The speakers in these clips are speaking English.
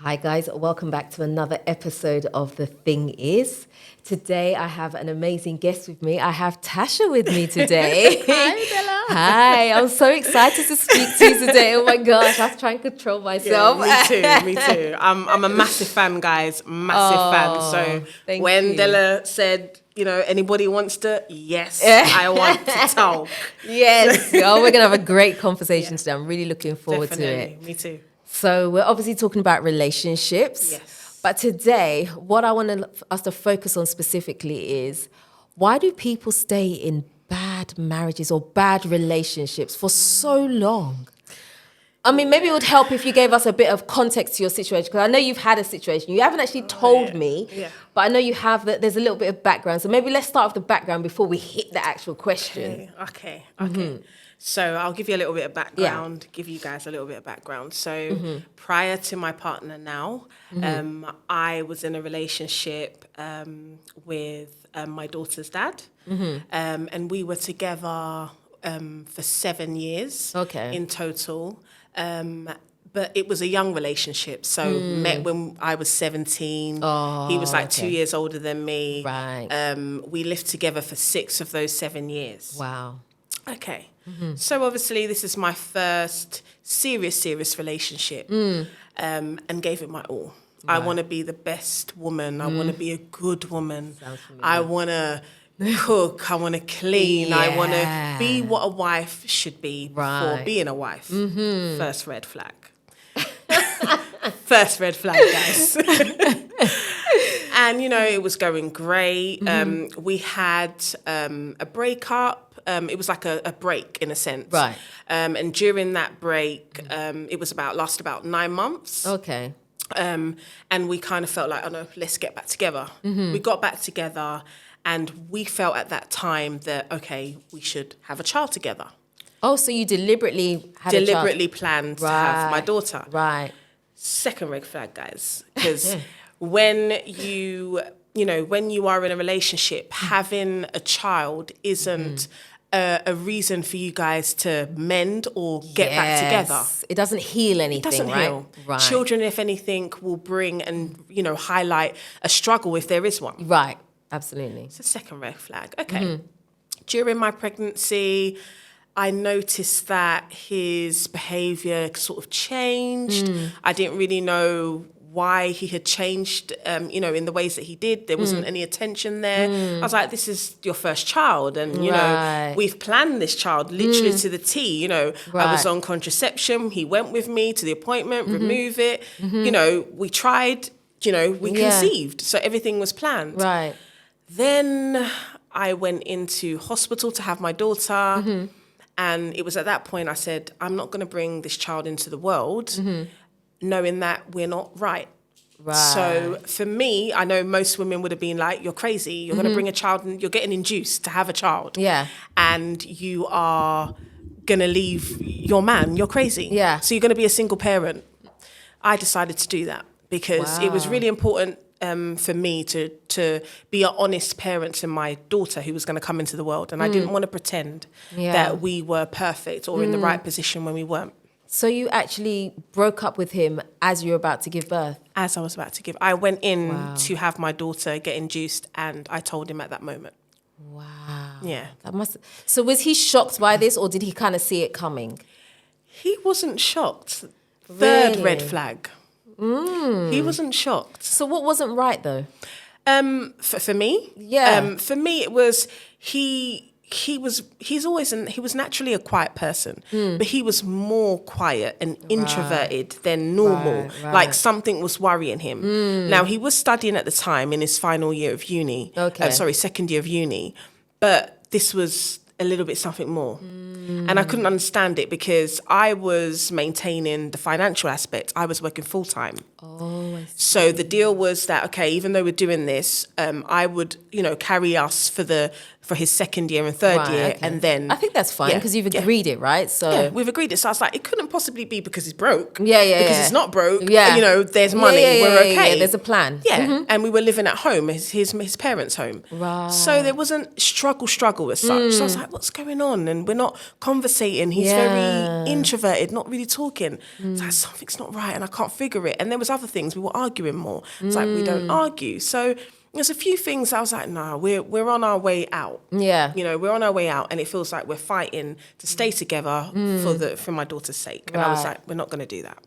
Hi guys, welcome back to another episode of The Thing Is. Today I have an amazing guest with me. I have Tasha with me today. Hi, Bella. Hi, I'm so excited to speak to you today. Oh my gosh, I was trying to control myself. Yeah, me too. I'm a massive fan, guys. Massive fan. So thank when you. Della said, anybody wants to, yes, I want to talk. Yes, oh, we're going to have a great conversation today. I'm really looking forward to Definitely. it. Me too. So we're obviously talking about relationships. Yes. But today, what I want us to focus on specifically is why do people stay in bad marriages or bad relationships for so long? I mean, maybe it would help if you gave us a bit of context to your situation, because I know you've had a situation. You haven't actually told me, but I know you have that. There's a little bit of background. So maybe let's start with the background before we hit the actual question. Okay. So I'll give you a little bit of background, give you guys a little bit of background. So prior to my partner now, I was in a relationship with my daughter's dad. And we were together for 7 years in total. But it was a young relationship. So met when I was 17. He was like 2 years older than me. Right. We lived together for 6 of those 7 years. Wow. Okay. So obviously this is my first serious relationship, and gave it my all. Right. I want to be the best woman. I want to be a good woman. I want to cook. I want to clean. Yeah. I want to be what a wife should be before being a wife. First red flag. First red flag, guys. And, it was going great. We had a breakup. It was like a break in a sense. Right. And during that break, it was lasted about 9 months. Okay. And we kind of felt like, oh no, let's get back together. We got back together and we felt at that time that, okay, we should have a child together. Oh, so you deliberately had Deliberately planned to have my daughter. Right. Second red flag, guys, because when you are in a relationship, having a child isn't a reason for you guys to mend or get back together. It doesn't heal anything, It doesn't right? heal. Right. Children, if anything, will bring and, highlight a struggle if there is one. Right. Absolutely. It's a second red flag. Okay. During my pregnancy, I noticed that his behaviour sort of changed. I didn't really know why he had changed, in the ways that he did. There wasn't any attention there. I was like, this is your first child. And, we've planned this child literally to the T. I was on contraception. He went with me to the appointment, remove it. We tried, we conceived. So everything was planned. Right. Then I went into hospital to have my daughter. And it was at that point I said, I'm not going to bring this child into the world knowing that we're not right. Right. So for me, I know most women would have been like, you're crazy. You're going to bring a child and you're getting induced to have a child. Yeah. And you are going to leave your man. You're crazy. Yeah. So you're going to be a single parent. I decided to do that because it was really important for me to be an honest parent to my daughter who was going to come into the world. And I didn't want to pretend that we were perfect or in the right position when we weren't. So you actually broke up with him as you were about to give birth? As I was about to give. I went in to have my daughter get induced and I told him at that moment. Wow. Yeah. So was he shocked by this or did he kind of see it coming? He wasn't shocked. Really? Third red flag. He wasn't shocked. So what wasn't right though? For me? Yeah. For me, it was he was naturally a quiet person, but he was more quiet and introverted than normal. Right. Like something was worrying him. Now he was studying at the time in his final year of uni. Second year of uni, but this was a little bit something more. And I couldn't understand it because I was maintaining the financial aspect. I was working full time. Oh, I see. So the deal was that, okay, even though we're doing this, I would, carry us for the for his second year and third year, okay. and then I think that's fine because you've agreed it, right? So yeah, we've agreed it. So I was like, it couldn't possibly be because he's broke. Yeah, Because he's not broke. Yeah. You know, there's money. Yeah, we're okay. Yeah, there's a plan. Yeah, and we were living at home, his parents' home. Right. So there wasn't struggle as such. So I was like, what's going on? And we're not conversating. He's very introverted, not really talking. It's like, something's not right, and I can't figure it. And there was other things. We were arguing more. It's like, we don't argue. So there's a few things I was like, nah, we're on our way out. Yeah. You know, we're on our way out, and it feels like we're fighting to stay together for my daughter's sake. And I was like, we're not going to do that.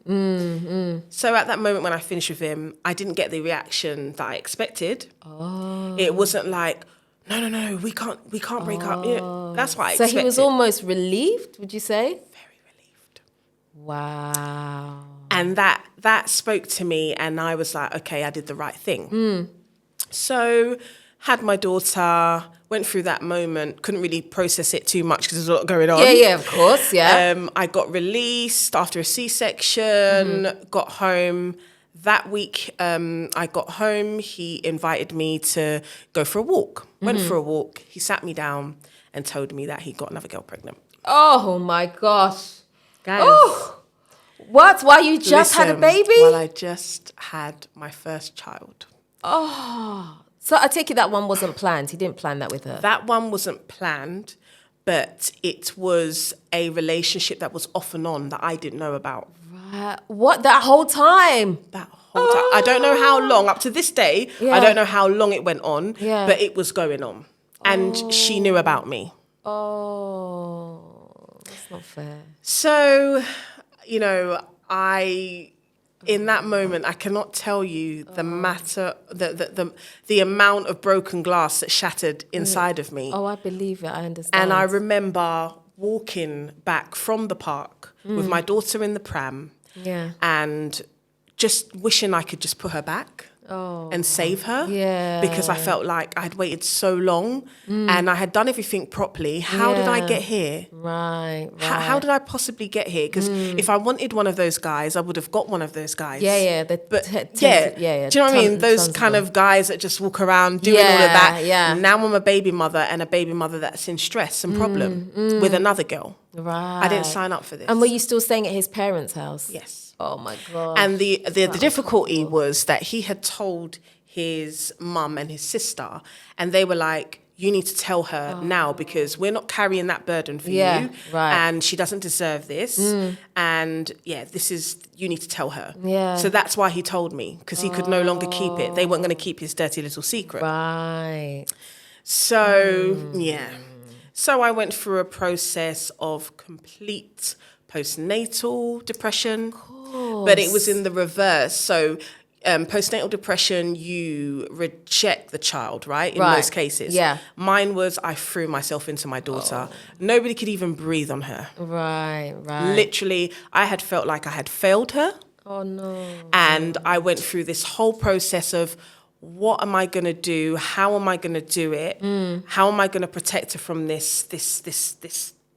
So at that moment when I finished with him, I didn't get the reaction that I expected. It wasn't like, no, we can't break up. You know, that's what I expected. So he was almost relieved, would you say? Very relieved. Wow. And that spoke to me, and I was like, okay, I did the right thing. So had my daughter, went through that moment, couldn't really process it too much because there's a lot going on. Yeah, of course, yeah. I got released after a C-section, got home. That week I got home, he invited me to go for a walk. Went for a walk, he sat me down and told me that he got another girl pregnant. Oh my gosh. Guys. Oh, what? While you just had a baby? While I just had my first child. Oh, so I take it that one wasn't planned. He didn't plan that with her. That one wasn't planned, but it was a relationship that was off and on that I didn't know about. Right. What, that whole time? That whole time. I don't know how long, up to this day, I don't know how long it went on, but it was going on. And she knew about me. Oh, that's not fair. So, you know, in that moment, I cannot tell you the amount of broken glass that shattered inside of me. Oh, I believe it. I understand. And I remember walking back from the park with my daughter in the pram, and just wishing I could just put her back and save her. Yeah. Because I felt like I'd waited so long and I had done everything properly. How did I get here? Right. How did I possibly get here? Because if I wanted one of those guys, I would have got one of those guys. Yeah. Do you know what I mean? Those kind of guys that just walk around doing all of that. Yeah. Now I'm a baby mother, and a baby mother that's in stress and problem with another girl. Right. I didn't sign up for this. And were you still staying at his parents' house? Yes. Oh my God. And the difficulty was that he had told his mum and his sister, and they were like, you need to tell her now, because we're not carrying that burden for you. Right. And she doesn't deserve this. And you need to tell her. Yeah. So that's why he told me, because he could no longer keep it. They weren't going to keep his dirty little secret. Right. So, So I went through a process of complete postnatal depression, but it was in the reverse. So postnatal depression, you reject the child, right? In most cases. Yeah. Mine was, I threw myself into my daughter. Nobody could even breathe on her. Right. Literally, I had felt like I had failed her. Oh no. And I went through this whole process of, what am I going to do? How am I going to do it? How am I going to protect her from this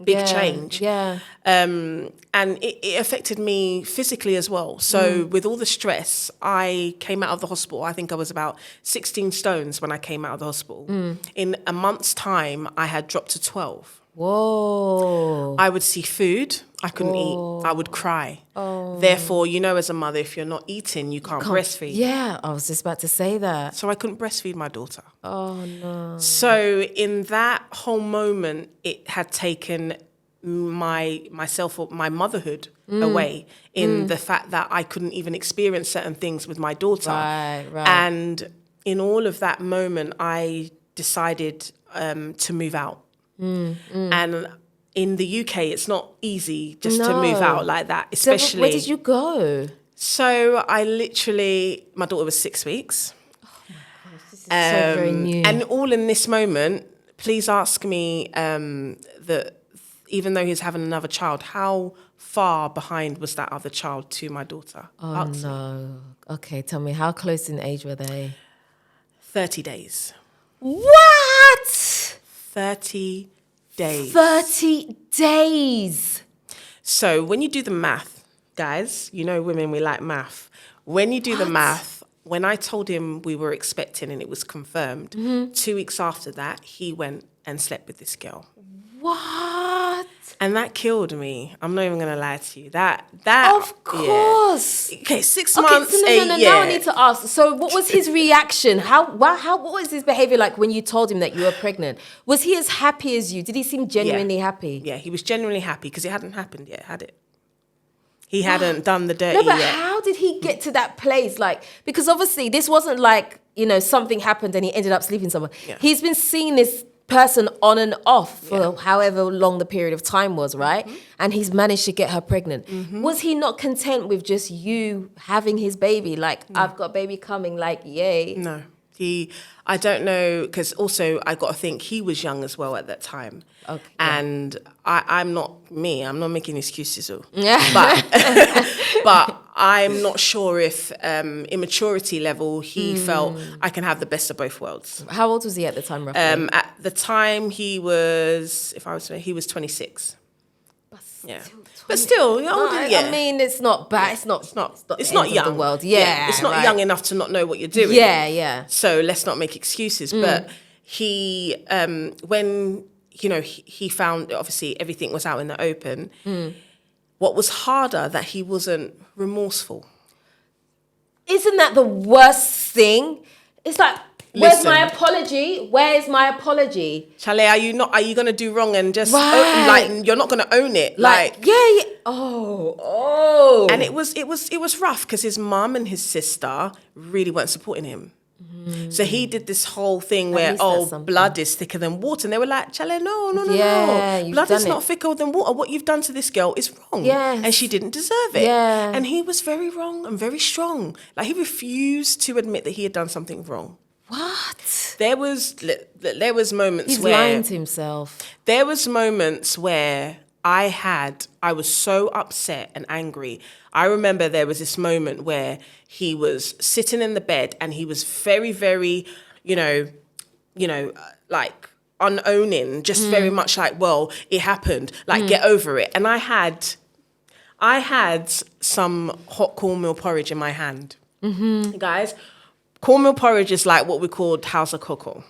big change? Yeah. And it affected me physically as well. So with all the stress, I came out of the hospital. I think I was about 16 stones when I came out of the hospital. In a month's time, I had dropped to 12. Whoa. I would see food. I couldn't eat. I would cry. Therefore, you know, as a mother, if you're not eating, you can't breastfeed. Yeah, I was just about to say that. So I couldn't breastfeed my daughter. Oh, no. So in that whole moment, it had taken my motherhood away, in the fact that I couldn't even experience certain things with my daughter. Right. And in all of that moment, I decided to move out. And in the UK, it's not easy just to move out like that, especially. So where did you go? So my daughter was 6 weeks. Oh my gosh, this is so very new. And all in this moment, please ask me that even though he's having another child, how far behind was that other child to my daughter? Oh no. Okay, tell me, how close in age were they? 30 days. What? 30 days. 30 days. So when you do the math, guys, you know women, we like math. When you do the math, when I told him we were expecting and it was confirmed, 2 weeks after that, he went and slept with this girl. What? And that killed me. I'm not even going to lie to you. That Of course. Yeah. Okay, 6 months, So no. Now I need to ask. So what was his reaction? What was his behavior like when you told him that you were pregnant? Was he as happy as you? Did he seem genuinely happy? Yeah, he was genuinely happy because it hadn't happened yet, had it? He hadn't done the dirty No, but yet. how did he get to that place? Like, because obviously this wasn't like, something happened and he ended up sleeping somewhere. Yeah. He's been seeing this person on and off for however long the period of time was, right? And he's managed to get her pregnant. Was he not content with just you having his baby? Like, I've got a baby coming, like, yay. No. I don't know, because also I got to think he was young as well at that time. Okay. And I'm not making excuses. Yeah. But I'm not sure if immaturity level he felt I can have the best of both worlds. How old was he at the time, roughly? At the time he was 26. Yeah. But still, older, I mean, it's not bad. It's not young. The world. Yeah, it's not right. young enough to not know what you're doing. Yeah. So let's not make excuses. But he, when he found obviously everything was out in the open. What was harder that he wasn't remorseful. Isn't that the worst thing? It's like, where's Listen. my apology? Where's my apology? Chale, are you going to do wrong and just Right. you're not going to own it? Like, yeah. Oh. And it was rough because his mum and his sister really weren't supporting him. So he did this whole thing where, least that's something. blood is thicker than water. And they were like, Chale, no. Yeah, Blood is you've done not thicker than water. What you've done to this girl is wrong. Yes. And she didn't deserve it. Yeah. And he was very wrong and very strong. Like, he refused to admit that he had done something wrong. What? There was moments He's where... lying to himself. There was moments where I was so upset and angry. I remember there was this moment where he was sitting in the bed and he was very, very, like unowning, just very much like, well, it happened, like get over it. And I had some hot cornmeal porridge in my hand. Guys, cornmeal porridge is like what we called house of cocoa.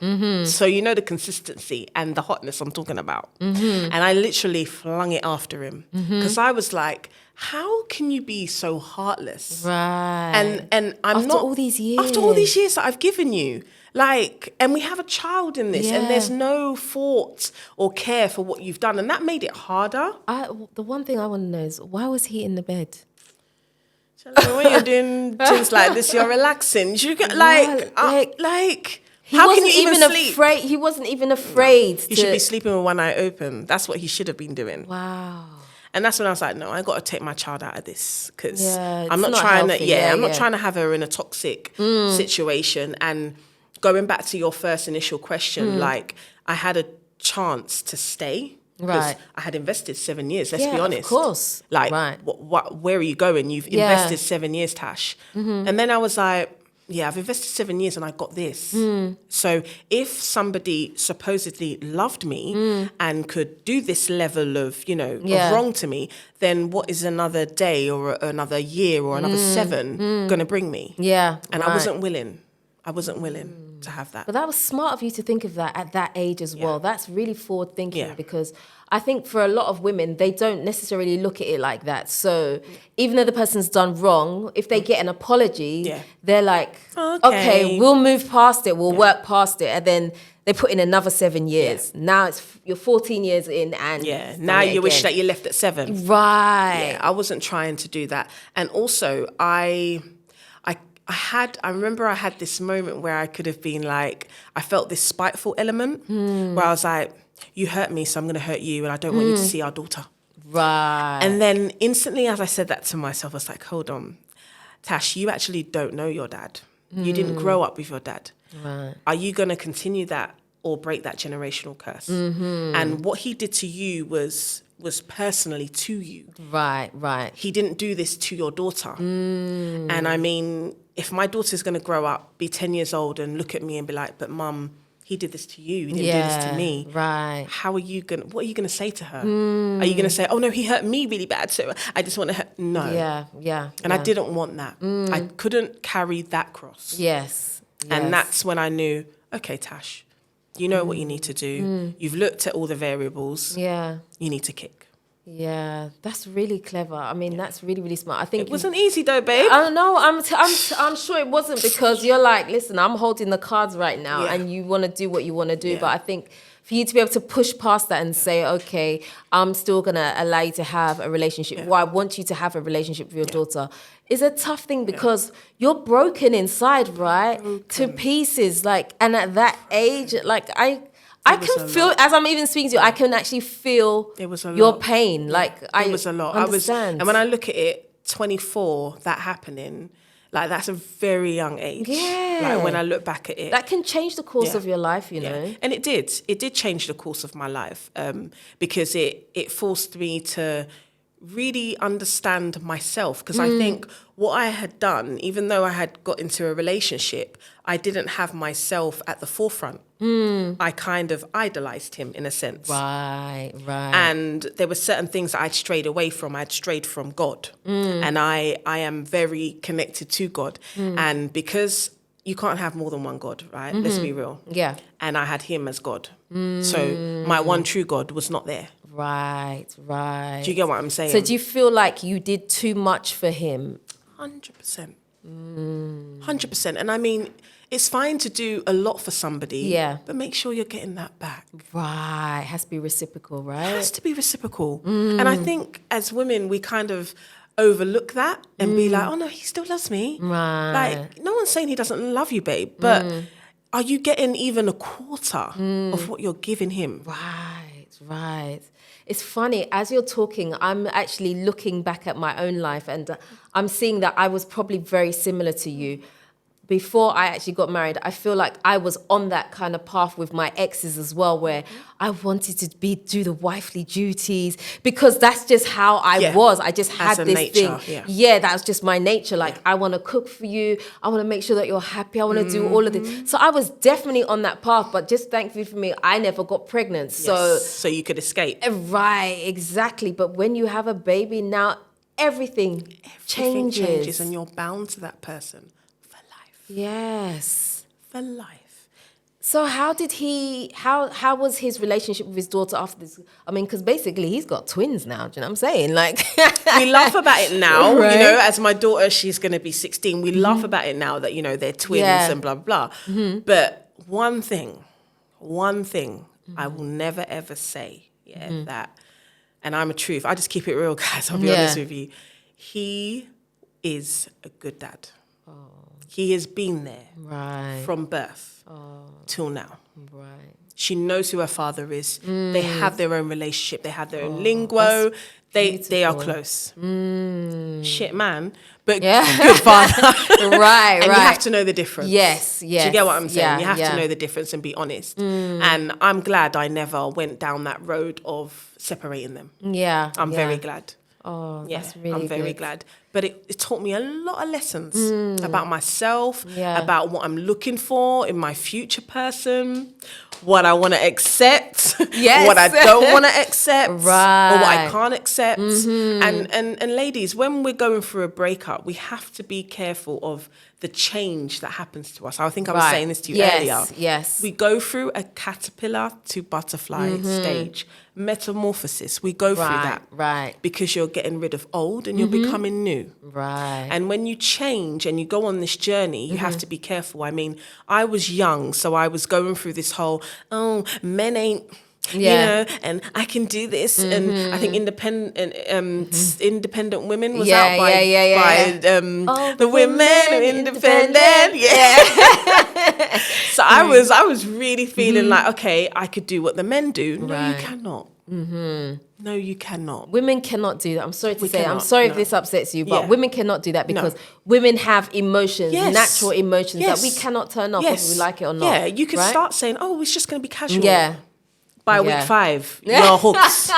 So you know the consistency and the hotness I'm talking about. And I literally flung it after him because I was like, how can you be so heartless? Right. And I'm After not... all these years. After all these years that I've given you. Like, and we have a child in this and there's no thought or care for what you've done. And that made it harder. The one thing I want to know is, why was he in the bed? When you're doing things like this, you're relaxing. You get how can you even sleep? He wasn't even afraid. He should be sleeping with one eye open. That's what he should have been doing. Wow. And that's when I was like, no, I got to take my child out of this because Yeah, I'm not it's not trying healthy. to. I'm not Yeah. trying to have her in a toxic situation. And going back to your first initial question, like I had a chance to stay. Right. I had invested 7 years, let's Yeah, be of honest. course. Like, Right. where are you going? You've Yeah. invested 7 years, Tash. And then I was like, yeah, I've invested 7 years and I got this. So if somebody supposedly loved me and could do this level of, of wrong to me, then what is another day or another year or another 7 going to bring me? Yeah. And right. I wasn't willing to have that. But that was smart of you to think of that at that age as well. That's really forward thinking because I think for a lot of women, they don't necessarily look at it like that. So even though the person's done wrong, if they get an apology, they're like, okay, we'll move past it, we'll work past it. And then they put in another 7 years. Now you're 14 years in and... Yeah, now you wish that you left at 7. Right. Yeah, I wasn't trying to do that. And also, I remember I had this moment where I could have been like, I felt this spiteful element where I was like, you hurt me, so I'm going to hurt you, and I don't want you to see our daughter. Right. And then instantly as I said that to myself, I was like, hold on, Tash, you actually don't know your dad. You didn't grow up with your dad. Right. Are you going to continue that or break that generational curse? And what he did to you was personally to you. Right. He didn't do this to your daughter. And I mean, if my daughter's going to grow up, be 10 years old and look at me and be like, but mum, he did this to you. He didn't do this to me. Right. What are you gonna say to her? Are you gonna say, oh no, he hurt me really bad, so I just want to hurt? No. Yeah. And I didn't want that. I couldn't carry that cross. Yes. And that's when I knew, okay, Tash, you know what you need to do. You've looked at all the variables. Yeah. You need to kick. Yeah, that's really clever. I mean, that's really, really smart. I think It wasn't easy though, babe. I don't know. I'm sure it wasn't, because you're like, listen, I'm holding the cards right now, and you want to do what you want to do. But I think for you to be able to push past that and say, okay, I'm still gonna allow you to have a relationship. Well, I want you to have a relationship with your daughter, is a tough thing, because you're broken inside, right? To pieces. Like, and at that age, like I can feel, as I'm even speaking to you, I can actually feel your pain. Like, it was a lot. Understand. And when I look at it, 24, that happening, like that's a very young age. Yeah. Like when I look back at it, that can change the course of your life, you know. And it did. It did change the course of my life, because it forced me to really understand myself, because I think what I had done, even though I had got into a relationship, I didn't have myself at the forefront. I kind of idolized him in a sense. Right. And there were certain things that I'd strayed away from. I'd strayed from God. And I am very connected to God. And because you can't have more than one God, right? Let's be real. Yeah. And I had him as God. So my one true God was not there. Right. Do you get what I'm saying? So do you feel like you did too much for him? 100%. 100%. And I mean, it's fine to do a lot for somebody, but make sure you're getting that back. Right. It has to be reciprocal, right? It has to be reciprocal. And I think as women, we kind of overlook that and be like, oh no, he still loves me. Right. Like, no one's saying he doesn't love you, babe, but are you getting even a quarter of what you're giving him? Right. It's funny, as you're talking, I'm actually looking back at my own life, and I'm seeing that I was probably very similar to you. Before I actually got married, I feel like I was on that kind of path with my exes as well, where I wanted to do the wifely duties, because that's just how I was. I just had this nature, thing. Yeah, that was just my nature. Like, I want to cook for you. I want to make sure that you're happy. I want to do all of this. So I was definitely on that path, but just thankfully for me, I never got pregnant. So you could escape. Right, exactly. But when you have a baby, now everything changes. And you're bound to that person. Yes. For life. So how was his relationship with his daughter after this? I mean, because basically he's got twins now, do you know what I'm saying? Like, we laugh about it now, right? You know, as my daughter, she's going to be 16. We laugh about it now that, you know, they're twins and blah, blah, blah. But one thing I will never, ever say, that, and I'm a truth. I just keep it real, guys. I'll be honest with you. He is a good dad. He has been there from birth till now. Right. She knows who her father is. They have their own relationship. They have their own lingo. They are close. Shit, man. But good father. Right. You have to know the difference. Yes. Do you get what I'm saying? You have to know the difference and be honest. And I'm glad I never went down that road of separating them. Yeah. I'm very glad. Oh, that's really I'm very glad. But it taught me a lot of lessons about myself, about what I'm looking for in my future person, what I want to accept, what I don't want to accept, or what I can't accept. And ladies, when we're going through a breakup, we have to be careful of the change that happens to us. I think I was saying this to you earlier. Yes. We go through a caterpillar to butterfly stage, metamorphosis. We go through that. Right. Because you're getting rid of old and you're becoming new. Right. And when you change and you go on this journey, you have to be careful. I mean, I was young, so I was going through this whole, men ain't... you know, and I can do this. And I think independent women was out by the women are independent. So I was really feeling like, okay, I could do what the men do. No, you cannot. No, you cannot. Women cannot do that. I'm sorry to say. I'm sorry if this upsets you, but women cannot do that because women have emotions, natural emotions that we cannot turn off whether we like it or not. Yeah, you could start saying, oh, it's just going to be casual. Yeah. By week 5, you're hooks.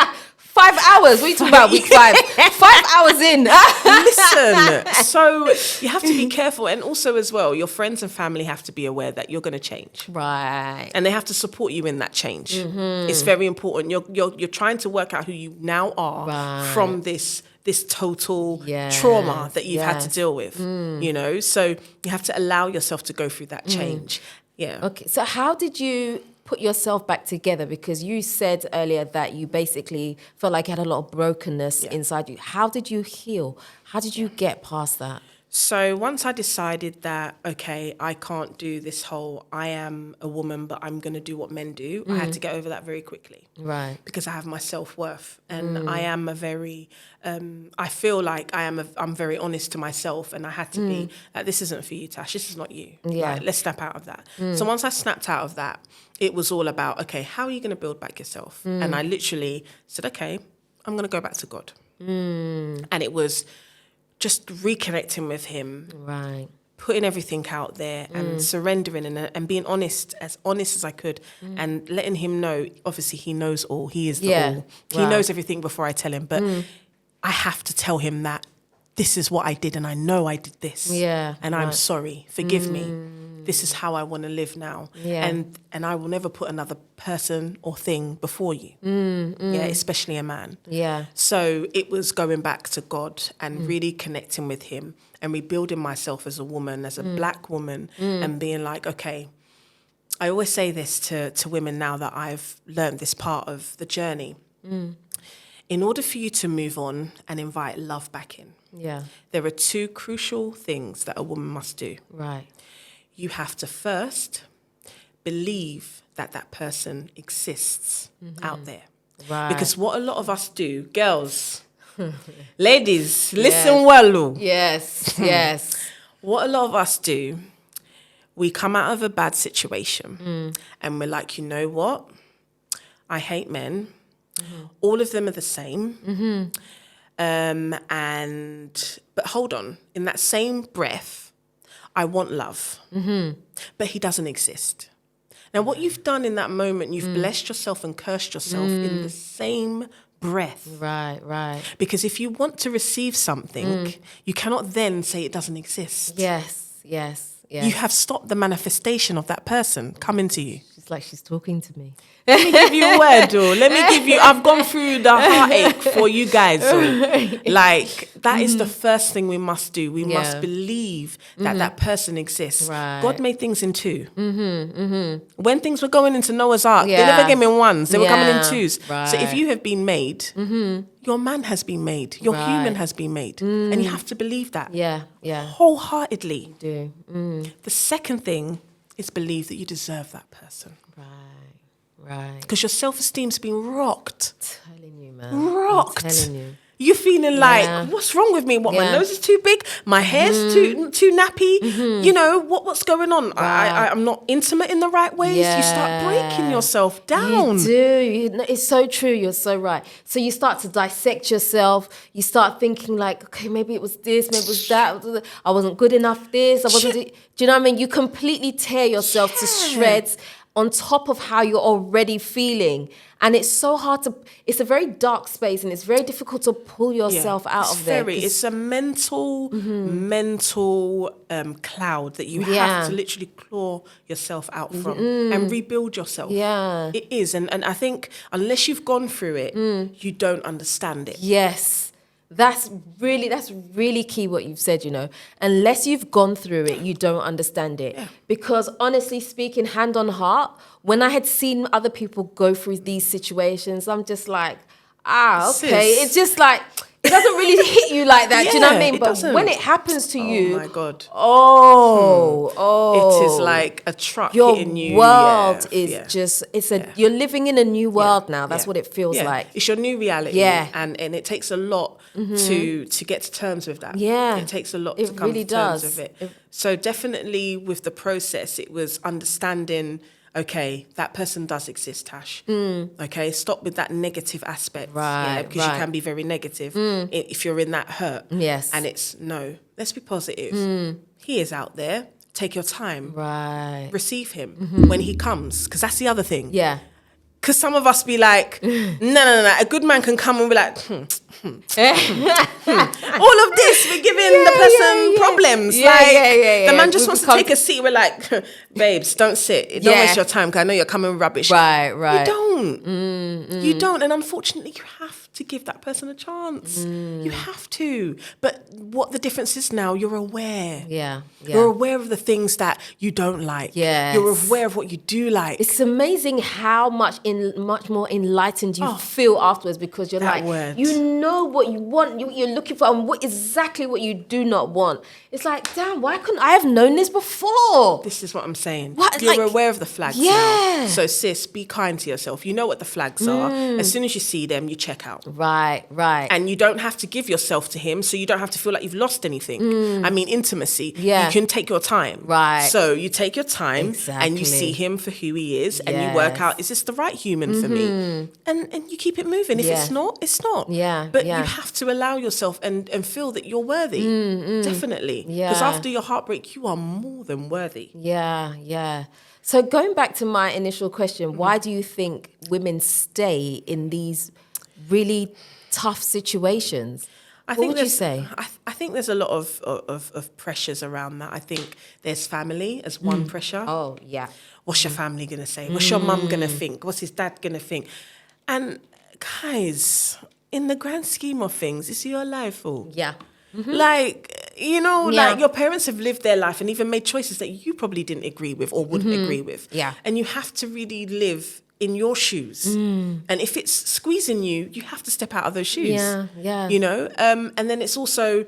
5 hours. What are you talking about? Week 5. 5 hours in. Listen, so you have to be careful. And also as well, your friends and family have to be aware that you're going to change. Right. And they have to support you in that change. It's very important. You're trying to work out who you now are from this total trauma that you've had to deal with, you know? So you have to allow yourself to go through that change. Yeah. Okay. So how did you put yourself back together? Because you said earlier that you basically felt like you had a lot of brokenness inside you. How did you heal? How did you get past that? So once I decided that, okay, I can't do this whole, I am a woman, but I'm going to do what men do, I had to get over that very quickly. Right. Because I have my self-worth and I am a very, I feel like I'm very honest to myself, and I had to be, like, this isn't for you, Tash, this is not you. Yeah. Like, let's snap out of that. So once I snapped out of that, it was all about, okay, how are you going to build back yourself? And I literally said, okay, I'm going to go back to God. And it was just reconnecting with him, Right. putting everything out there and surrendering and being honest as I could, and letting him know, obviously he knows all, he is the all. He knows everything before I tell him, but I have to tell him that this is what I did and I know I did this. Yeah. And I'm sorry, forgive me. This is how I want to live now. Yeah. And I will never put another person or thing before you. Yeah, especially a man. Yeah. So it was going back to God and really connecting with him and rebuilding myself as a woman, as a black woman, and being like, okay, I always say this to women now that I've learned this part of the journey. In order for you to move on and invite love back in, there are 2 crucial things that a woman must do. Right. You have to first believe that that person exists out there. Right. Because what a lot of us do, girls, ladies, listen well. Yes. Yes. What a lot of us do, we come out of a bad situation and we're like, you know what? I hate men. All of them are the same. But hold on, in that same breath, I want love, but he doesn't exist. Now, what you've done in that moment, you've blessed yourself and cursed yourself in the same breath. Right. Right. Because if you want to receive something, you cannot then say it doesn't exist. Yes. Yes. Yes. You have stopped the manifestation of that person coming to you. It's like she's talking to me. Let me give you a word, though. I've gone through the heartache for you guys. Like, that is the first thing we must do. We must believe that that person exists. Right. God made things in 2. When things were going into Noah's Ark, they never came in 1s. They were coming in 2s. Right. So if you have been made, your man has been made. Your human has been made. And you have to believe that. Yeah. Yeah. Wholeheartedly. Do. The second thing is believe that you deserve that person. Right. Because your self-esteem's been rocked. Telling you, man. Rocked. I'm telling you. You're feeling like, what's wrong with me? What, my nose is too big? My hair's too nappy? You know, what's going on? I'm not intimate in the right ways. You start breaking yourself down. You do. It's so true. You're so right. So you start to dissect yourself. You start thinking like, okay, maybe it was this, maybe it was that. I wasn't good enough this. I wasn't. Do you know what I mean? You completely tear yourself to shreds on top of how you're already feeling. And it's so hard it's a very dark space, and it's very difficult to pull yourself out of there. It's a mental cloud that you have to literally claw yourself out from and rebuild yourself. Yeah. It is. And I think unless you've gone through it, you don't understand it. Yes. That's really key what you've said, you know. Unless you've gone through it, you don't understand it. Yeah. Because honestly speaking, hand on heart, when I had seen other people go through these situations, I'm just like, okay. It's just like, it doesn't really hit you like that, do you know what I mean? But doesn't. When it happens to you, oh my God. It is like a truck your hitting you. Your world is just, you're living in a new world now. That's what it feels like. It's your new reality. Yeah. And it takes a lot to get to terms with that. Yeah. It takes a lot to come to terms with it. So definitely with the process, it was understanding, okay, that person does exist, Tash. Okay, stop with that negative aspect. Right, because you can be very negative if you're in that hurt. Yes. And let's be positive. He is out there. Take your time. Right. Receive him when he comes, because that's the other thing. Yeah. Because some of us be like, no. A good man can come and be like, all of this, we're giving the person problems. The man just wants to take a seat. We're like, babes, don't sit. Don't waste your time because I know you're coming with rubbish. Right. You don't. You don't. And unfortunately, you have to give that person a chance. You have to. But what the difference is now, you're aware. Yeah. You're aware of the things that you don't like. Yes. You're aware of what you do like. It's amazing how much more enlightened you feel afterwards, because you're like, you know what you want, you're looking for, and exactly what you do not want. It's like, damn, why couldn't I have known this before? This is what I'm saying. What? You're aware of the flags Yeah. now. So sis, be kind to yourself. You know what the flags are. As soon as you see them, you check out. Right. And you don't have to give yourself to him, so you don't have to feel like you've lost anything. I mean, intimacy. Yeah. You can take your time. Right. So you take your time and you see him for who he is, and you work out, is this the right human for me? And you keep it moving. If it's not, it's not. Yeah. But you have to allow yourself and feel that you're worthy. Definitely. Because after your heartbreak, you are more than worthy. Yeah. So going back to my initial question, why do you think women stay in these really tough situations? What would you say? I think there's a lot of pressures around that. I think there's family as one pressure. Oh, yeah. What's your family going to say? What's your mum going to think? What's his dad going to think? And guys, in the grand scheme of things, it's your life. Yeah. Like, like your parents have lived their life and even made choices that you probably didn't agree with or wouldn't agree with. Yeah. And you have to really live in your shoes. And if it's squeezing you, you have to step out of those shoes. Yeah. And then it's also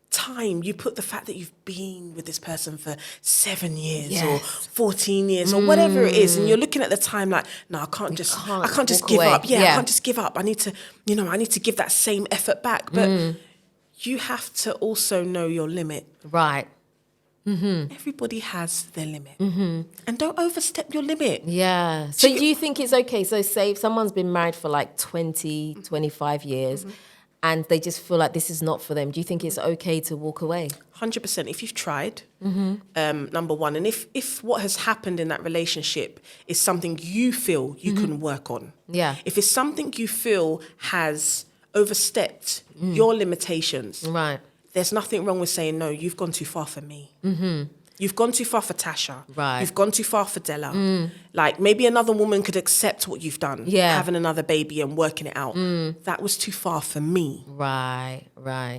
time. You put the fact that you've been with this person for 7 years or 14 years or whatever it is, and you're looking at the time like, no, I can't just give up. I can't just give up. I need to give that same effort back. But you have to also know your limit. Right. Everybody has their limit. And don't overstep your limit. Yeah. So do you think it's okay? So say if someone's been married for like 20, 25 years and they just feel like this is not for them, do you think it's okay to walk away? 100%. If you've tried, number one. And if what has happened in that relationship is something you feel you can work on. Yeah. If it's something you feel has overstepped your limitations. Right. There's nothing wrong with saying, no, you've gone too far for me. You've gone too far for Tasha. Right. You've gone too far for Della. Like maybe another woman could accept what you've done. Yeah. Having another baby and working it out. That was too far for me. Right.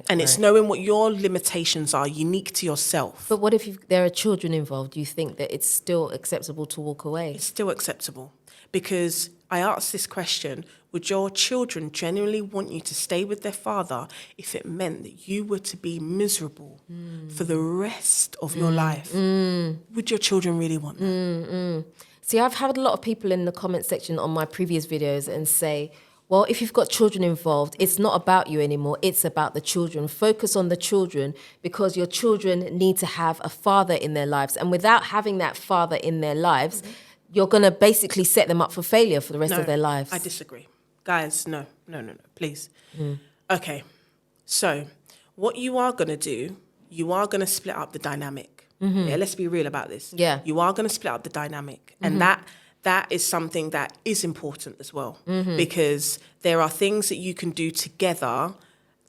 And it's knowing what your limitations are, unique to yourself. But what if there are children involved? Do you think that it's still acceptable to walk away? It's still acceptable. Because I asked this question, would your children genuinely want you to stay with their father if it meant that you were to be miserable for the rest of your life? Would your children really want that? See, I've had a lot of people in the comment section on my previous videos and say, well, if you've got children involved, it's not about you anymore. It's about the children. Focus on the children because your children need to have a father in their lives. And without having that father in their lives, you're going to basically set them up for failure for the rest of their lives. I disagree. Guys, no, please. Okay, so what you are going to do, you are going to split up the dynamic. Yeah, let's be real about this. Yeah. You are going to split up the dynamic. And that is something that is important as well. Because there are things that you can do together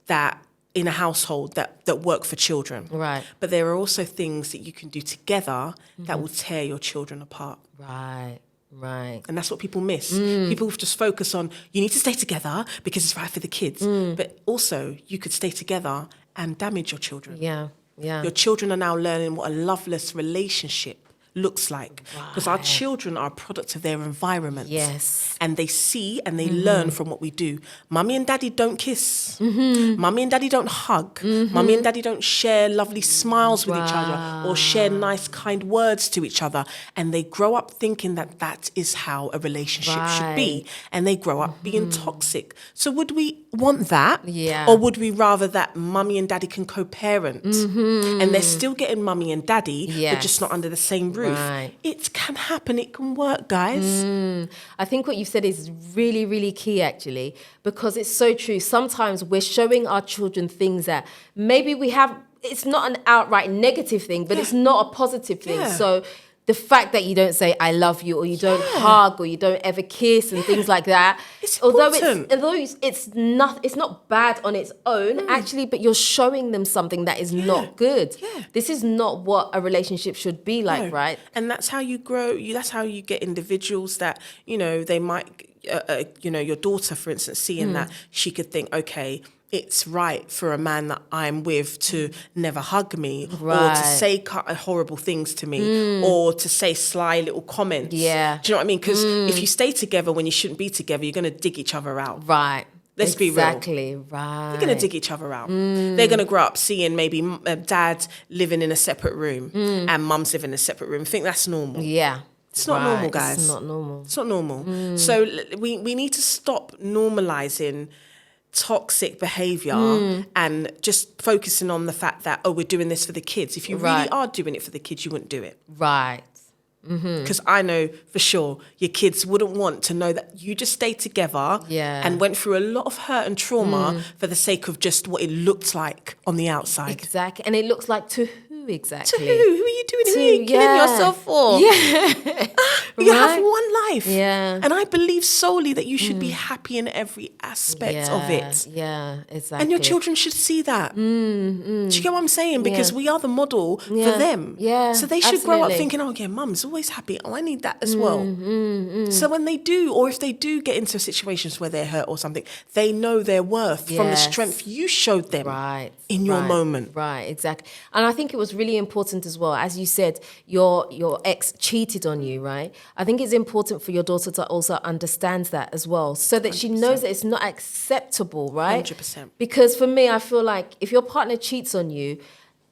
that in a household that work for children. Right. But there are also things that you can do together that will tear your children apart. Right. And that's what people miss. People just focus on, you need to stay together because it's right for the kids. But also, you could stay together and damage your children. Yeah. Your children are now learning what a loveless relationship looks like. Because our children are a product of their environment. Yes. And they see and they learn from what we do. Mummy and daddy don't kiss. Mummy and daddy don't hug. Mummy and daddy don't share lovely smiles with each other or share nice, kind words to each other. And they grow up thinking that that is how a relationship should be. And they grow up being toxic. So would we want that? Yeah. Or would we rather that mummy and daddy can co-parent? And they're still getting mummy and daddy, but just not under the same roof. Right. It can happen. It can work, guys. I think what you've said is really, really key, actually, because it's so true. Sometimes we're showing our children things that maybe we have, it's not an outright negative thing, but it's not a positive thing. Yeah. So the fact that you don't say I love you, or you don't hug, or you don't ever kiss and things like that. It's although important. it's not bad on its own actually, but you're showing them something that is not good. Yeah. This is not what a relationship should be like, No. right? And that's how you grow. That's how you get individuals that, they might, your daughter, for instance, seeing that she could think, okay, it's right for a man that I'm with to never hug me, or to say horrible things to me, or to say sly little comments. Yeah. Do you know what I mean? Because if you stay together when you shouldn't be together, you're going to dig each other out. Right. Let's be real. Exactly, right. They're going to dig each other out. They're going to grow up seeing maybe dad living in a separate room and mum's living in a separate room. I think that's normal. Yeah. It's not normal, guys. It's not normal. It's not normal. So we need to stop normalizing toxic behavior and just focusing on the fact that, we're doing this for the kids. If you really are doing it for the kids, you wouldn't do it. Right. Because I know for sure your kids wouldn't want to know that you just stayed together and went through a lot of hurt and trauma for the sake of just what it looked like on the outside. Exactly. And it looks like to who exactly? To who? Who are you doing? Who are you killing yourself for? Yeah. You have one life. Yeah. And I believe solely that you should be happy in every aspect of it. Yeah, exactly. And your children should see that. Do you get what I'm saying? Because we are the model for them. Yeah, so they should grow up thinking, oh, yeah, mum's always happy. Oh, I need that as well. So when they do, or if they do get into situations where they're hurt or something, they know their worth from the strength you showed them in your moment. Right, exactly. And I think it was really important as well. As you said, your ex cheated on you, right? I think it's important for your daughter to also understand that as well, so that 100%. She knows that it's not acceptable, right? 100%. Because for me, I feel like if your partner cheats on you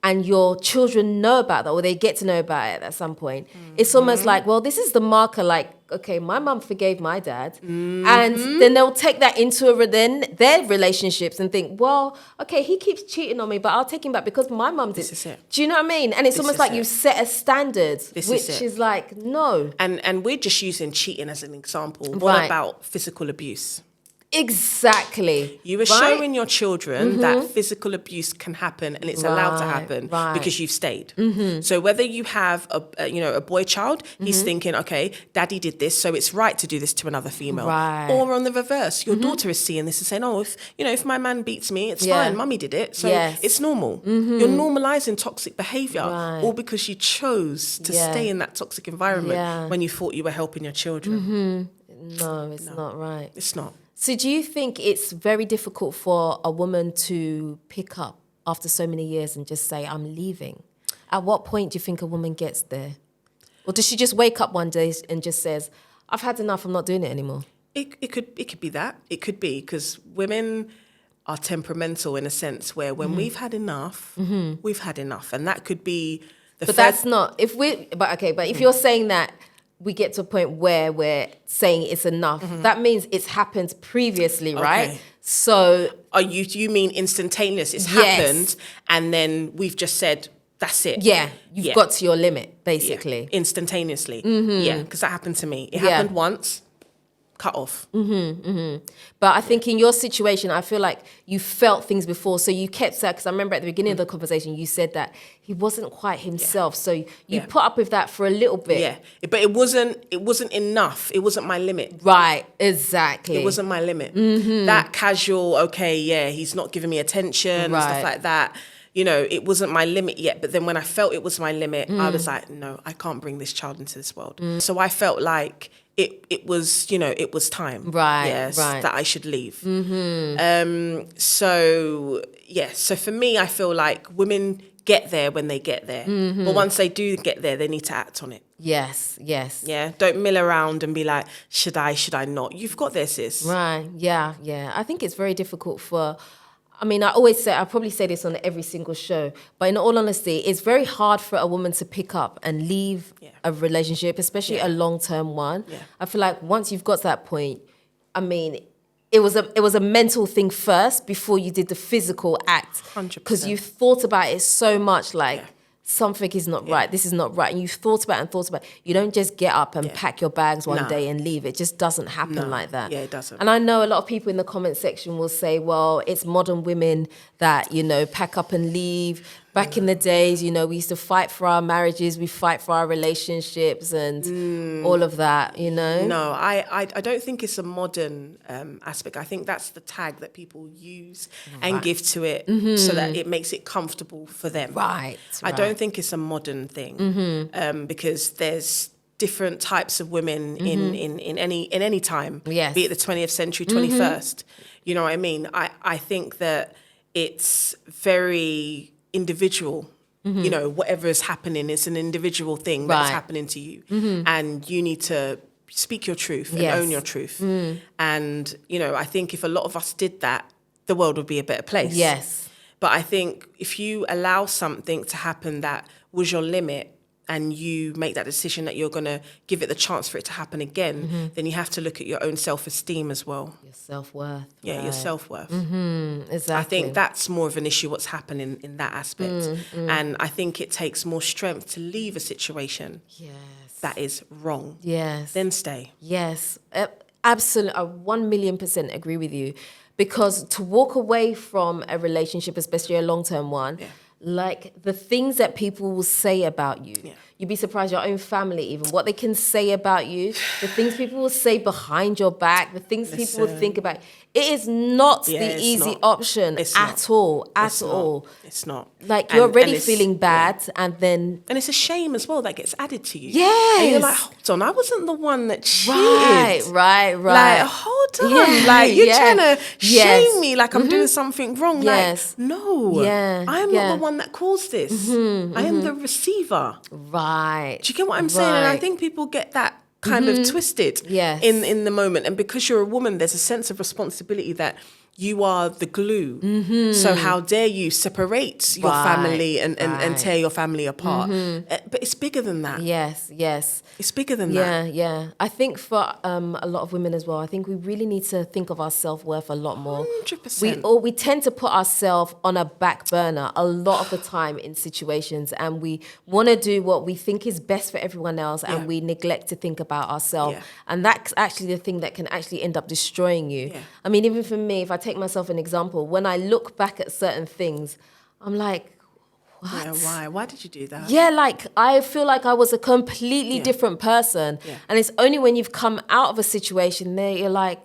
and your children know about that, or they get to know about it at some point, it's almost like, well, this is the marker, like, okay, my mum forgave my dad. And then they'll take that into their relationships and think, well, okay, he keeps cheating on me, but I'll take him back because my mum did. This is it. Do you know what I mean? And it's almost like you set a standard, which is like, no. And we're just using cheating as an example. What about physical abuse? Exactly. You were showing your children that physical abuse can happen, and it's allowed to happen because you've stayed. So whether you have a boy child, he's thinking, okay, daddy did this, so it's right to do this to another female. Or on the reverse, your daughter is seeing this and saying, oh, if my man beats me, it's fine. Mummy did it, so it's normal. You're normalizing toxic behavior, all because you chose to stay in that toxic environment when you thought you were helping your children. No, it's not right. It's not. So do you think it's very difficult for a woman to pick up after so many years and just say, I'm leaving? At what point do you think a woman gets there? Or does she just wake up one day and just says, I've had enough, I'm not doing it anymore? It could be that. It could be, because women are temperamental in a sense where when we've had enough, we've had enough. And that could be But that's not, if you're saying that we get to a point where we're saying it's enough, that means it's happened previously, right? So you mean instantaneous? It's happened, and then we've just said that's it. Yeah, you've got to your limit, basically. Instantaneously. Yeah, because that happened to me. It happened once, cut off. But I think in your situation, I feel like you felt things before, so you kept that. Because I remember at the beginning of the conversation, you said that he wasn't quite himself, so you put up with that for a little bit. Yeah, but it wasn't enough. It wasn't my limit. Right, exactly. It wasn't my limit. That casual, okay, he's not giving me attention and stuff like that. It wasn't my limit yet. But then when I felt it was my limit, I was like, no, I can't bring this child into this world. So I felt like it was, it was time. That I should leave. So for me, I feel like women get there when they get there. But once they do get there, they need to act on it. Yes. Yeah, don't mill around and be like, should I not? You've got this, sis. Right, yeah. I think it's very difficult for... I probably say this on every single show, but in all honesty, it's very hard for a woman to pick up and leave a relationship, especially a long-term one. I feel like once you've got to that point, it was a mental thing first before you did the physical act. 100%. Because you thought about it so much, like, something is not right, this is not right. And you've thought about it. You don't just get up and pack your bags one day and leave. It just doesn't happen like that. Yeah, it doesn't. And I know a lot of people in the comment section will say, well, it's modern women that, pack up and leave. Back in the days, you know, we used to fight for our marriages, we fight for our relationships and all of that, you know? No, I don't think it's a modern aspect. I think that's the tag that people use and give to it so that it makes it comfortable for them. Right. I don't think it's a modern thing because there's different types of women in any time, Yes. be it the 20th century, 21st. You know what I mean? I think that it's very individual. You know, whatever is happening, it's an individual thing that's Right. happening to you. And you need to speak your truth and Yes. own your truth. And, you know, I think if a lot of us did that, the world would be a better place. Yes. But I think if you allow something to happen that was your limit and you make that decision that you're going to give it the chance for it to happen again, then you have to look at your own self-esteem as well. Your self-worth. Yeah, your self-worth. Exactly. I think that's more of an issue, what's happening in that aspect. And I think it takes more strength to leave a situation Yes. that is wrong. Yes. Then stay. Yes. Absolutely. I 1,000,000% agree with you. Because to walk away from a relationship, especially a long-term one, like the things that people will say about you, you'd be surprised, your own family even, what they can say about you, the things people will say behind your back, the things people will think about. It is not the it's easy not. option It's at not. all, at It's all. not. It's not. Like you're already it's- feeling bad and then... And it's a shame as well that gets added to you. Yes. And you're like, hold on, I wasn't the one that cheated. Right. Like, hold on. Yeah, like, you're yeah. trying to Yes. shame me like I'm doing something wrong. Yes. Like, no. Yeah, I'm yeah. not the one that caused this. I am the receiver. Right. Do you get what I'm saying? And I think people get that kind of twisted Yes. in the moment. And because you're a woman, there's a sense of responsibility that you are the glue. So how dare you separate your family and tear your family apart? But it's bigger than that. Yes. It's bigger than that. Yeah. I think for a lot of women as well, I think we really need to think of our self-worth a lot more. 100%. We tend to put ourselves on a back burner a lot of the time in situations, and we want to do what we think is best for everyone else, and we neglect to think about ourselves. Yeah. And that's actually the thing that can actually end up destroying you. Yeah. I mean, even for me, if I take myself an example, when I look back at certain things, I'm like, what? Yeah, why? Why did you do that? Yeah, like I feel like I was a completely different person. Yeah. And it's only when you've come out of a situation there you're like,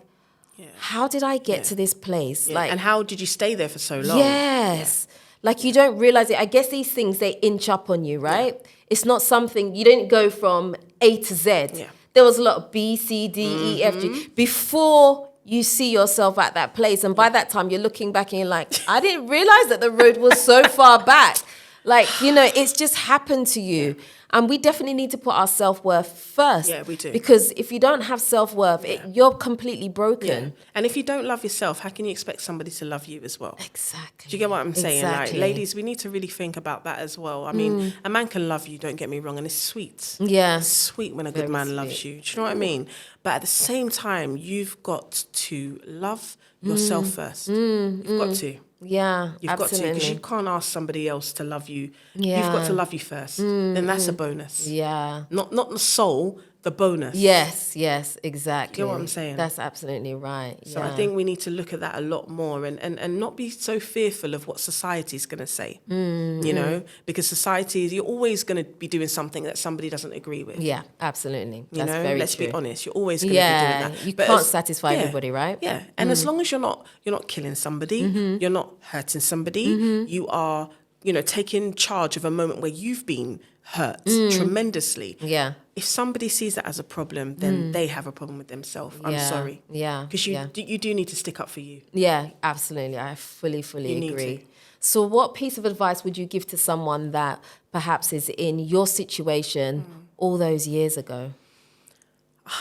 how did I get to this place? Yeah. Like, And how did you stay there for so long? yes. Like you don't realize it. I guess these things, they inch up on you, right? It's not something, you didn't go from A to Z. Yeah. There was a lot of B, C, D, E, F, G. Before you see yourself at that place. And by that time, you're looking back and you're like, I didn't realize that the road was so far back. Like, you know, it's just happened to you. And we definitely need to put our self-worth first. Yeah, we do. Because if you don't have self-worth, you're completely broken. Yeah. And if you don't love yourself, how can you expect somebody to love you as well? Exactly. Do you get what I'm saying? Exactly. Like, ladies, we need to really think about that as well. I mean, a man can love you, don't get me wrong, and it's sweet. Yeah. It's sweet when a good Very man sweet. loves you. Do you know what I mean? But at the same time, you've got to love yourself first. You've got to. Yeah, You've got to, absolutely. because you can't ask somebody else to love you. Yeah. You've got to love you first. Then that's a bonus. Yeah. Not the soul, the bonus. Yes, exactly. You know what I'm saying? That's absolutely right. So I think we need to look at that a lot more and not be so fearful of what society's going to say, you know, because society, you're always going to be doing something that somebody doesn't agree with. Yeah, absolutely. You That's know, very let's true. be honest. You're always going to be doing that. You But can't satisfy everybody, right? Yeah, and as long as you're not killing somebody, you're not hurting somebody, you are, you know, taking charge of a moment where you've been hurt tremendously. Yeah. If somebody sees that as a problem, then they have a problem with themselves. I'm Yeah, sorry. yeah, Because you do need to stick up for you. Yeah, absolutely. I fully You need agree. to. So what piece of advice would you give to someone that perhaps is in your situation all those years ago?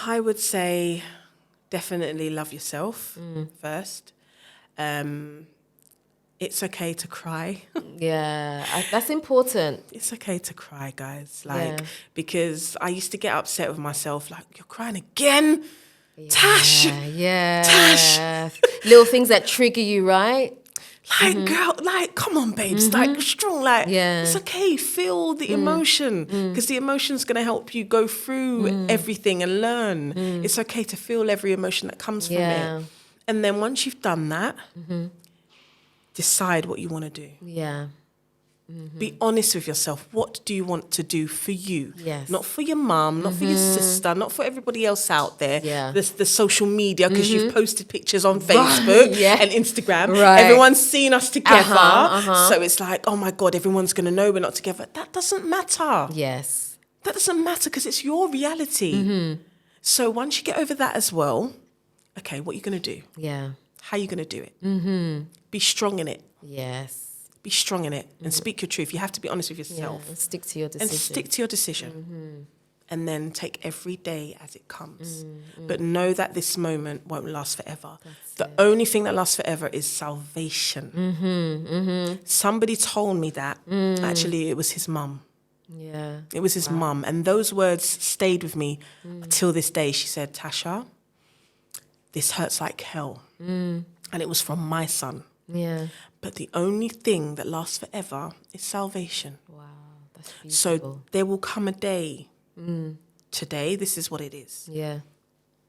I would say definitely love yourself first. It's okay to cry. Yeah, that's important. It's okay to cry, guys. Yeah. Because I used to get upset with myself, like, you're crying again? Tash! Yeah. Tash! Little things that trigger you, right? Like, girl, like, come on, babes. Like, strong. Like, Yeah. it's okay. Feel the emotion. Because the emotion's going to help you go through everything and learn. It's okay to feel every emotion that comes from Yeah. it. And then once you've done that, decide what you want to do. Yeah. Be honest with yourself. What do you want to do for you? Yes. Not for your mum, not for your sister, not for everybody else out there. Yeah. The social media, because you've posted pictures on Facebook Yeah. and Instagram. Right. Everyone's seen us together. Uh-huh. So it's like, oh my God, everyone's going to know we're not together. That doesn't matter. Yes. That doesn't matter because it's your reality. So once you get over that as well, okay, what are you going to do? Yeah. How are you going to do it? Be strong in it. Yes. Be strong in it and speak your truth. You have to be honest with yourself. Yeah. And stick to your decision. And stick to your decision. And then take every day as it comes. But know that this moment won't last forever. The only thing that lasts forever is salvation. Somebody told me that. Actually, it was his mum. Yeah. It was his mum. And those words stayed with me till this day. She said, Tasha, this hurts like hell. And it was from my son. Yeah. But the only thing that lasts forever is salvation. Wow. That's beautiful. So there will come a day. Today, this is what it is. Yeah.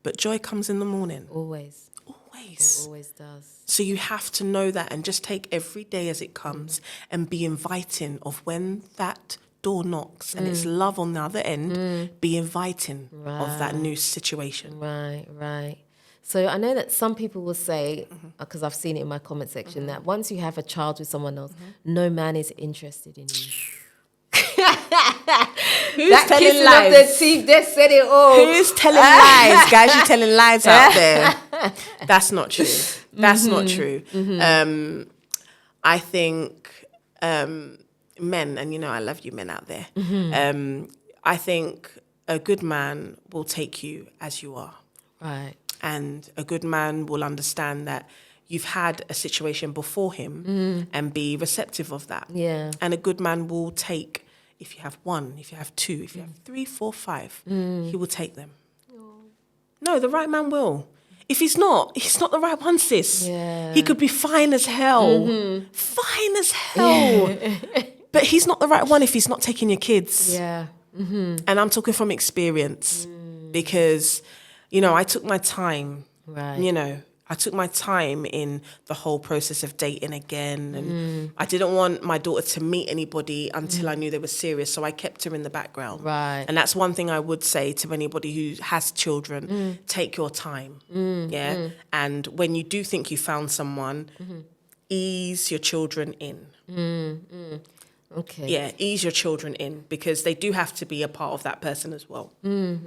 But joy comes in the morning. Always. Always. It always does. So you have to know that and just take every day as it comes and be inviting of when that door knocks and it's love on the other end, be inviting of that new situation. Right, right. So I know that some people will say, because I've seen it in my comment section, that once you have a child with someone else, no man is interested in you. Who's that telling lies? Of the teeth, they said it all. Who's telling lies? Guys, you're telling lies out there. That's not true. That's not true. I think men, and you know I love you men out there, I think a good man will take you as you are. Right. And a good man will understand that you've had a situation before him and be receptive of that. Yeah. And a good man will take, if you have one, if you have two, if you have 3, 4, 5, he will take them. No, the right man will. If he's not the right one, sis. Yeah. He could be fine as hell. Fine as hell. But he's not the right one if he's not taking your kids. Yeah. And I'm talking from experience because, you know, I took my time. Right. You know, I took my time in the whole process of dating again. And I didn't want my daughter to meet anybody until I knew they were serious. So I kept her in the background. Right. And that's one thing I would say to anybody who has children. Take your time. Yeah. And when you do think you found someone, ease your children in. Okay. Yeah, ease your children in because they do have to be a part of that person as well.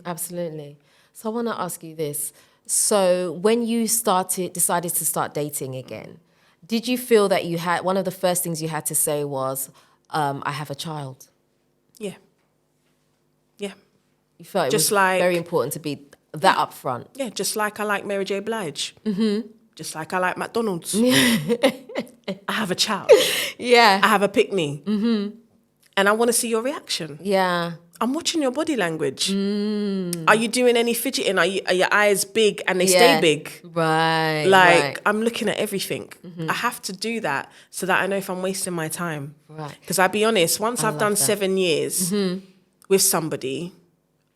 Absolutely. So I want to ask you this. So when you decided to start dating again, did you feel that you had, one of the first things you had to say was, I have a child? Yeah. Yeah. You felt it Just was like- very important to be that upfront? Yeah, just like I like Mary J. Blige. Just like I like McDonald's. I have a child. Yeah. I have a pick-me. And I want to see your reaction. Yeah. I'm watching your body language. Are you doing any fidgeting? Are your eyes big and they stay big? Right. Like, right. I'm looking at everything. I have to do that so that I know if I'm wasting my time. Right. Because I'll be honest, once I've done that. 7 years with somebody,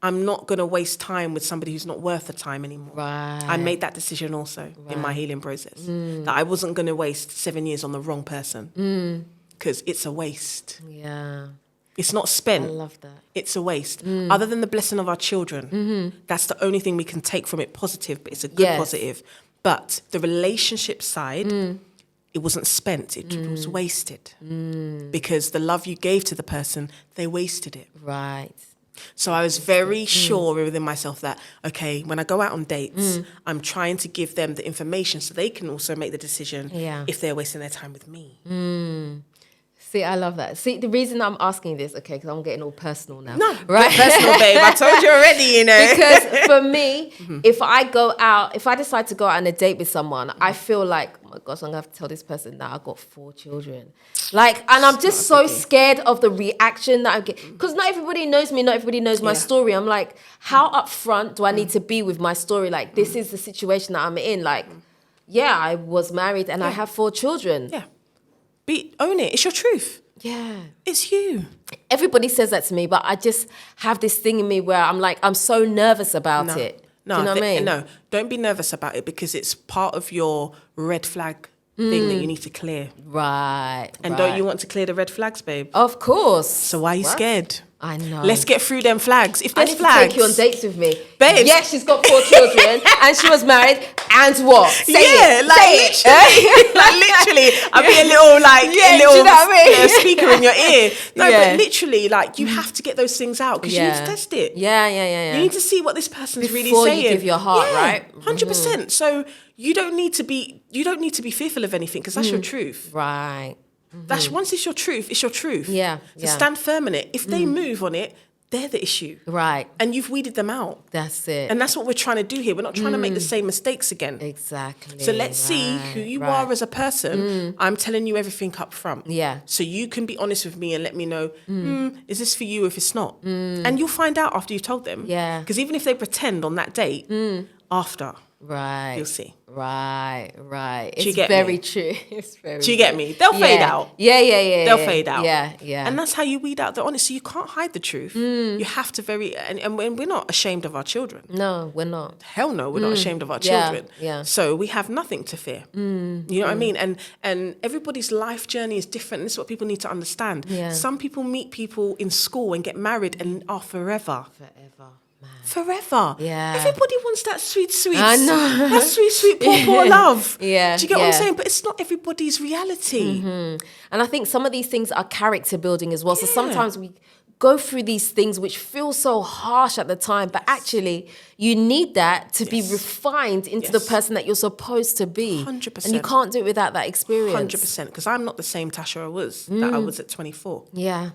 I'm not going to waste time with somebody who's not worth the time anymore. Right. I made that decision also in my healing process. That I wasn't going to waste 7 years on the wrong person. Because it's a waste. Yeah. It's not I spent. love that. It's a waste. Other than the blessing of our children, that's the only thing we can take from it positive, but it's a good Yes. positive. But the relationship side, it wasn't spent. It was wasted. Because the love you gave to the person, they wasted it. Right. So I was very sure within myself that, okay, when I go out on dates, I'm trying to give them the information so they can also make the decision if they're wasting their time with me. See, I love that. See, the reason I'm asking this, okay, because I'm getting all personal now. No, right? get personal, babe. I told you already, you know. Because for me, if I decide to go out on a date with someone, I feel like, oh my gosh, I'm going to have to tell this person that I've got 4 children. Like, and I'm just so scared of the reaction that I get. Because not everybody knows me, not everybody knows my story. I'm like, how upfront do I need to be with my story? Like, this is the situation that I'm in. Like, yeah, I was married and I have 4 children. Yeah. Own it. It's your truth. Yeah. It's you. Everybody says that to me, but I just have this thing in me where I'm like, I'm so nervous about it. No, Do you know what I mean? No, don't be nervous about it because it's part of your red flag thing that you need to clear. Right. And don't you want to clear the red flags, babe? Of course. So why are you scared? I know. Let's get through them flags. If I there's need flags, to take you on dates with me. Babes. Yes, she's got 4 children and she was married. And what? Say yeah, it. like Say literally, like literally, I'll be a little like Yeah, a do you little know what I mean? speaker in your ear. No, Yeah. but literally, like you have to get those things out because you need to test it. Yeah. You need to see what this person's really Before saying. you give your heart, right? 100%. So you don't need to be fearful of anything because that's your truth. Right. That's once it's your truth, it's your truth. Yeah. So stand firm in it. If they move on it, they're the issue. Right. And you've weeded them out. That's it. And that's what we're trying to do here. We're not trying to make the same mistakes again. Exactly. So let's see who you are as a person. I'm telling you everything up front. Yeah. So you can be honest with me and let me know, is this for you if it's not? And you'll find out after you've told them. Yeah. Because even if they pretend on that date, after, Right. you'll see. Right. It's you get very me? true. It's very Do you get me? They'll fade out. Yeah. They'll fade out. Yeah. And that's how you weed out the honesty. You can't hide the truth. You have to and we're not ashamed of our children. No, we're not. Hell no, we're not ashamed of our Yeah, children. yeah. So we have nothing to fear. You know what I mean? And everybody's life journey is different. This is what people need to understand. Yeah. Some people meet people in school and get married and are forever. Man. Forever. Yeah. Everybody wants that sweet, I know. that sweet, poor love. Yeah, Do you get what I'm yeah. saying? But it's not everybody's reality. And I think some of these things are character building as well. So sometimes we go through these things which feel so harsh at the time, but actually you need that to be refined into the person that you're supposed to be. 100%. And you can't do it without that experience. 100%. Because I'm not the same Tasha I was that I was at 24. Yeah.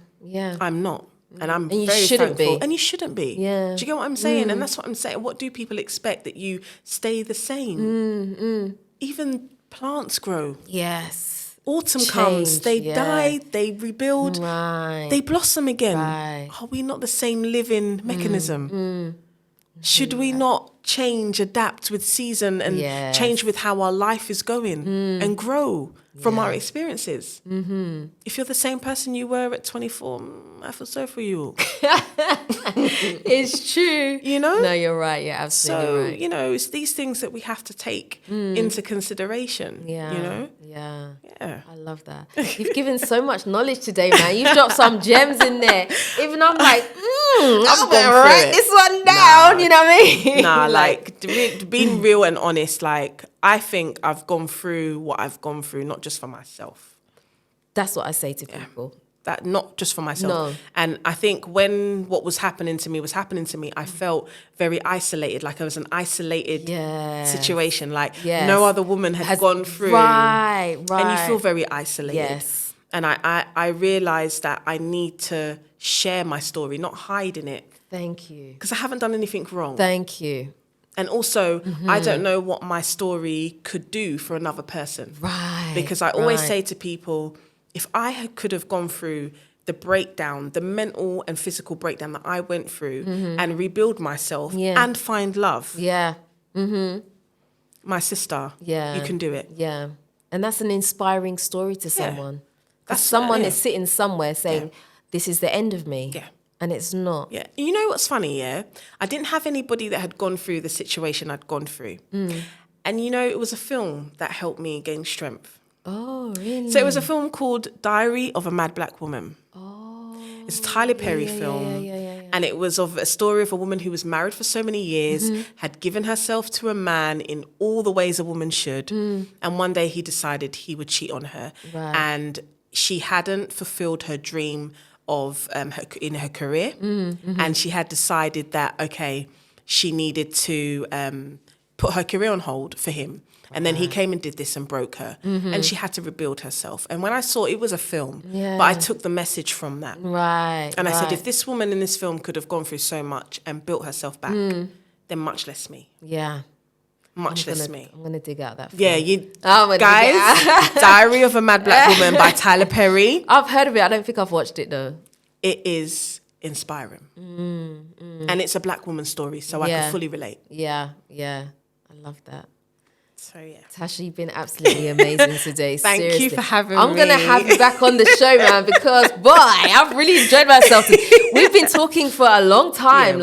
I'm not. And I'm And you very shouldn't thankful. be. And you shouldn't be. Yeah. Do you get what I'm saying? And that's what I'm saying. What do people expect? That you stay the same? Even plants grow. Yes. Autumn comes, they die, they rebuild, Right. they blossom again. Right. Are we not the same living mechanism? Should we not change, adapt with season and Yes. change with how our life is going and grow from our experiences? If you're the same person you were at 24, I feel sorry for you. It's true. You know? No, you're right. You're absolutely So, right. you know, it's these things that we have to take into consideration, Yeah. you know? Yeah. Yeah. I love that. You've given so much knowledge today, man. You've dropped some gems in there. Even I'm like, I'm gone going to through write it. this one down. You know what I mean? Nah, like being real and honest, like I think I've gone through what I've gone through, not just for myself. That's what I say to people. That not just for myself. No. And I think when what was happening to me, I felt very isolated, like I was an isolated Yes. situation, like Yes. no other woman had gone through. Right. And you feel very isolated. Yes. And I realised that I need to share my story, not hide in it, Thank you. because I haven't done anything wrong. Thank you. And also, I don't know what my story could do for another person. Right. Because I always right. say to people, if I could have gone through the breakdown, the mental and physical breakdown that I went through and rebuild myself and find love, Yeah. my sister, Yeah. you can do it. Yeah. And that's an inspiring story to someone. Because That's- someone yeah. is sitting somewhere saying, this is the end of me. Yeah. And it's not. Yeah. You know what's funny, yeah? I didn't have anybody that had gone through the situation I'd gone through. And you know, it was a film that helped me gain strength. Oh, really? So it was a film called Diary of a Mad Black Woman. Oh. It's a Tyler Perry film. And it was of a story of a woman who was married for so many years, had given herself to a man in all the ways a woman should. And one day he decided he would cheat on her. Right. And she hadn't fulfilled her dream of in her career. And she had decided that, okay, she needed to put her career on hold for him. And then he came and did this and broke her. And she had to rebuild herself. And when I saw it was a film, but I took the message from that. Right. And I said, if this woman in this film could have gone through so much and built herself back, then much less me. Yeah. Much less me. I'm going to dig out that film. Yeah, you I'm gonna dig it guys, Diary of a Mad Black Woman by Tyler Perry. I've heard of it. I don't think I've watched it though. It is inspiring. And it's a black woman's story, so I can fully relate. Yeah. I love that. So yeah. Tasha, you've been absolutely amazing today. Thank Seriously. you for having I'm me. going to have you back on the show, man, because, boy, I've really enjoyed myself. We've been talking for a long time.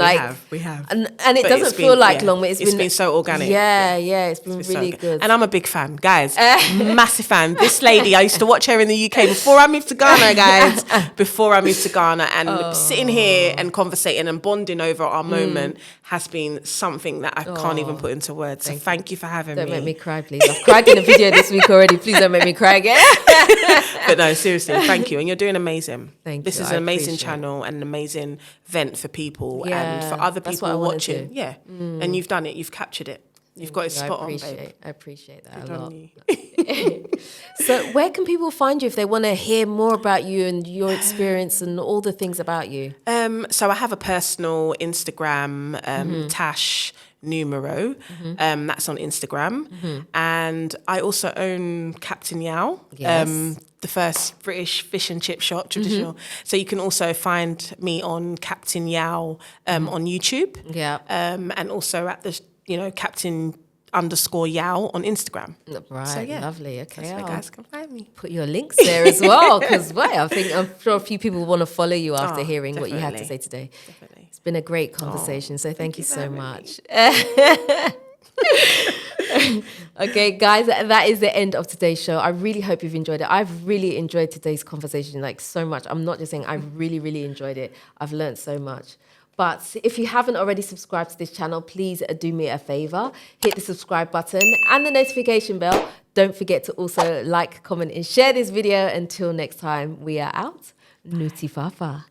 We have. And it But doesn't it's feel been- like yeah, long, but it's been so organic. Yeah, it's been It's so really good. good. And I'm a big fan, guys. Massive fan. This lady, I used to watch her in the UK before I moved to Ghana, guys. Before I moved to Ghana, and sitting here and conversating and bonding over our moment has been something that I can't even put into words. So thank you for having me. Don't make me cry, please. I've cried in a video this week already. Please don't make me cry again. But no, seriously, thank you. And you're doing amazing. Thank This you. is I an amazing appreciate channel and an amazing vent for people Yeah, and for other that's what I people wanna watching. do. Yeah. And you've done it. You've captured it. You've got it spot on, babe. I appreciate that Good a on lot. you. So where can people find you if they want to hear more about you and your experience and all the things about you? So I have a personal Instagram, Tash Numero. That's on Instagram. And I also own Captain Yao. Yes. The first British fish and chip shop, traditional. So you can also find me on Captain Yao on YouTube. Yeah. And also at the, Captain _Yao on Instagram. Right, So, yeah, lovely. Okay, That's where I'll guys can find me. put your links there as well because I'm sure a few people want to follow you after hearing what you had to definitely. say today. Definitely. It's been a great conversation, so thank you for so having much. Okay, guys, that is the end of today's show. I really hope you've enjoyed it. I've really enjoyed today's conversation, like so much. I'm not just saying I really, really enjoyed it. I've learned so much. But if you haven't already subscribed to this channel, please do me a favor. Hit the subscribe button and the notification bell. Don't forget to also like, comment, and share this video. Until next time, we are out. Nutitfafa.